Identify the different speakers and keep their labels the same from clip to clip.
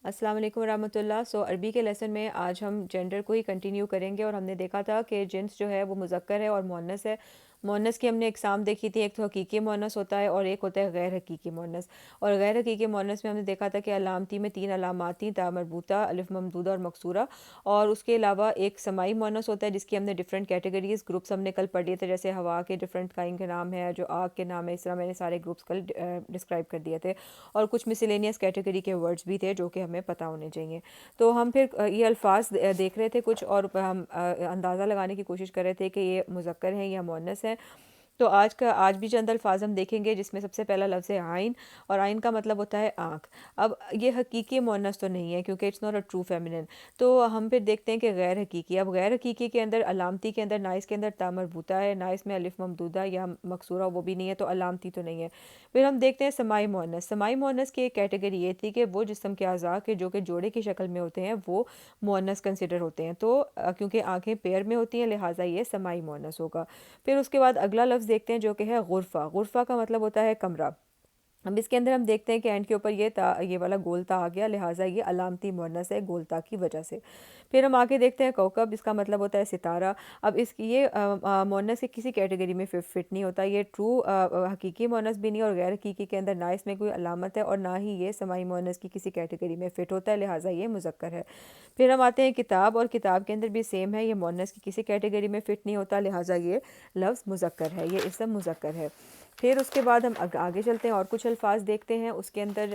Speaker 1: السلام علیکم ورحمۃ اللہ۔ عربی کے لیسن میں آج ہم جینڈر کو ہی کنٹینیو کریں گے، اور ہم نے دیکھا تھا کہ جنس جو ہے وہ مذکر ہے اور مؤنث ہے۔ مؤنث کی ہم نے اقسام دیکھی تھی، ایک تو حقیقی مؤنث ہوتا ہے اور ایک ہوتا ہے غیر حقیقی مؤنث۔ اور غیر حقیقی مؤنث میں ہم نے دیکھا تھا کہ علامتی میں 3 علامات تھیں: تا مربوطہ، الف ممدودہ اور مقصورہ۔ اور اس کے علاوہ ایک سماعی مؤنث ہوتا ہے جس کی ہم نے ڈفرینٹ کیٹیگریز گروپس ہم نے کل پڑھ لیے تھے، جیسے ہوا کے ڈفرینٹ کائنڈ کے نام ہے، جو آگ کے نام ہے، اس طرح میں نے سارے گروپس کل ڈسکرائب کر دیے تھے۔ اور کچھ مسلینیس کیٹیگری کے ورڈز بھی تھے جو کہ ہمیں پتہ ہونے چاہیے۔ تو ہم پھر یہ الفاظ دیکھ رہے تھے کچھ، اور ہم اندازہ لگانے کی کوشش کر رہے تھے کہ یہ مذکر ہیں یا مؤنث ہیں۔ تو آج بھی چند الفاظ ہم دیکھیں گے، جس میں سب سے پہلا لفظ ہے عین، اور عین کا مطلب ہوتا ہے آنکھ۔ اب یہ حقیقی مؤنث تو نہیں ہے کیونکہ it's not a true phenomenon. تو ہم پھر دیکھتے ہیں کہ غیر حقیقی، اب غیر حقیقی کے اندر علامتی کے اندر، ناقص کے اندر تا مربوطہ ہے، ناقص میں الف ممدودہ یا مقصورہ وہ بھی نہیں ہے، تو علامتی تو نہیں ہے۔ پھر ہم دیکھتے ہیں سماعی مؤنث۔ سماعی مؤنث کی ایک کیٹیگری یہ تھی کہ وہ جسم کے اعضاء کے جو کہ جوڑے کی شکل میں ہوتے ہیں وہ مؤنث کنسیڈر ہوتے ہیں، تو کیونکہ آنکھیں پیر میں ہوتی ہیں لہٰذا یہ سماعی مؤنث ہوگا۔ پھر اس کے بعد اگلا لفظ دیکھتے ہیں جو کہ ہے غرفہ۔ غرفہ کا مطلب ہوتا ہے کمرہ۔ اب اس کے اندر ہم دیکھتے ہیں کہ اینڈ کے اوپر یہ والا گول تا آ گیا، لہٰذا یہ علامتی مؤنث ہے گول تا کی وجہ سے۔ پھر ہم آگے دیکھتے ہیں کوکب، اس کا مطلب ہوتا ہے ستارہ۔ اب یہ مؤنث کی کسی کیٹیگری میں فٹ نہیں ہوتا، یہ ٹرو حقیقی مؤنث بھی نہیں، اور غیر حقیقی کے اندر نہ اس میں کوئی علامت ہے اور نہ ہی یہ سماعی مؤنث کی کسی کیٹیگری میں فٹ ہوتا ہے، لہٰذا یہ مذکر ہے۔ پھر ہم آتے ہیں کتاب، اور کتاب کے اندر بھی سیم ہے، یہ مؤنث کی کسی کیٹیگری میں فٹ نہیں ہوتا، لہٰذا یہ لفظ مذکر ہے، یہ اسم مذکر ہے۔ پھر اس کے بعد ہم آگے چلتے ہیں اور کچھ الفاظ دیکھتے ہیں، اس کے اندر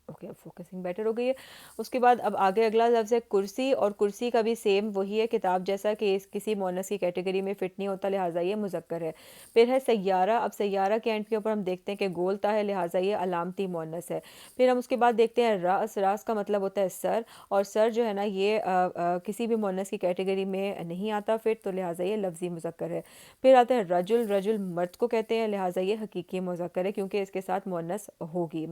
Speaker 1: اوکے، اب فوکسنگ بیٹر ہو گئی ہے۔ اس کے بعد اب آگے اگلا لفظ ہے کرسی، اور کرسی کا بھی سیم وہی ہے کتاب جیسا کہ کسی مؤنث کی کیٹیگری میں فٹ نہیں ہوتا، لہٰذا یہ مذکر ہے۔ پھر ہے سیارہ۔ اب سیارہ کے اینڈ کے اوپر ہم دیکھتے ہیں کہ گولتا ہے، لہٰذا یہ علامتی مؤنث ہے۔ پھر ہم اس کے بعد دیکھتے ہیں راس۔ راس کا مطلب ہوتا ہے سر، اور سر جو ہے نا یہ کسی بھی مؤنث کی کیٹیگری میں نہیں آتا فٹ، تو لہٰذا یہ لفظی مذکر ہے۔ پھر آتا ہے رجل۔ رجل مرد کو کہتے ہیں، لہٰذا یہ حقیقی مذکر ہے کیونکہ اس کے ساتھ مؤنث ہوگی،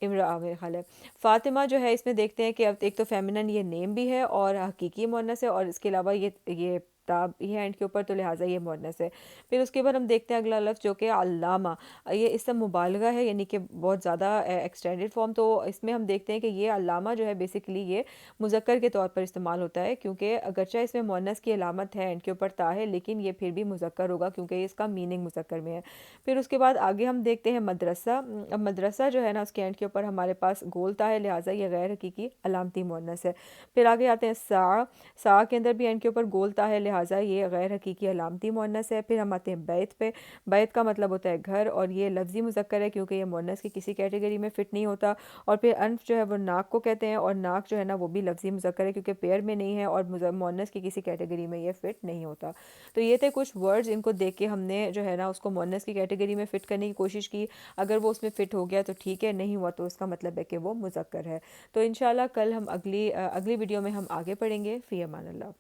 Speaker 1: امرأہ میرے خیال ہے۔ فاطمہ جو ہے اس میں دیکھتے ہیں کہ اب ایک تو فیمنن یہ نیم بھی ہے اور حقیقی مؤنث ہے، اور اس کے علاوہ یہ تاب یہ اینڈ کے اوپر، تو لہٰذا یہ مؤنث ہے۔ پھر اس کے بعد ہم دیکھتے ہیں اگلا لفظ جو کہ علامہ۔ یہ اسم مبالغہ ہے، یعنی کہ بہت زیادہ ایکسٹینڈڈ فارم، تو اس میں ہم دیکھتے ہیں کہ یہ علامہ جو ہے بیسیکلی یہ مذکر کے طور پر استعمال ہوتا ہے، کیونکہ اگرچہ اس میں مؤنث کی علامت ہے، اینڈ کے اوپر تا ہے، لیکن یہ پھر بھی مذکر ہوگا کیونکہ اس کا میننگ مذکر میں ہے۔ پھر اس کے بعد آگے ہم دیکھتے ہیں مدرسہ۔ اب مدرسہ جو ہے نا اس کے اینڈ کے اوپر ہمارے پاس گولتا ہے، لہٰذا یہ غیر حقیقی علامتی مؤنث ہے۔ پھر آگے آتے ہیں ساعہ۔ ساعہ کے اندر بھی اینڈ کے اوپر گولتا ہے، لہٰذا یہ غیر حقیقی علامتی مؤنث ہے۔ پھر ہم آتے ہیں بیت پہ۔ بیت کا مطلب ہوتا ہے گھر، اور یہ لفظی مذکر ہے کیونکہ یہ مؤنث کی کسی کیٹیگری میں فٹ نہیں ہوتا۔ اور پھر انف جو ہے وہ ناک کو کہتے ہیں، اور ناک جو ہے نا وہ بھی لفظی مذکر ہے کیونکہ پیر میں نہیں ہے اور مؤنث کی کسی کیٹیگری میں یہ فٹ نہیں ہوتا۔ تو یہ تھے کچھ ورڈز، ان کو دیکھ کے ہم نے جو ہے نا اس کو مؤنث کی کیٹیگری میں فٹ کرنے کی کوشش کی۔ اگر وہ اس میں فٹ ہو گیا تو ٹھیک ہے، نہیں ہوا تو اس کا مطلب ہے کہ وہ مذکر ہے۔ تو انشاءاللہ کل ہم اگلی ویڈیو میں ہم آگے پڑھیں گے۔ فی امان اللہ۔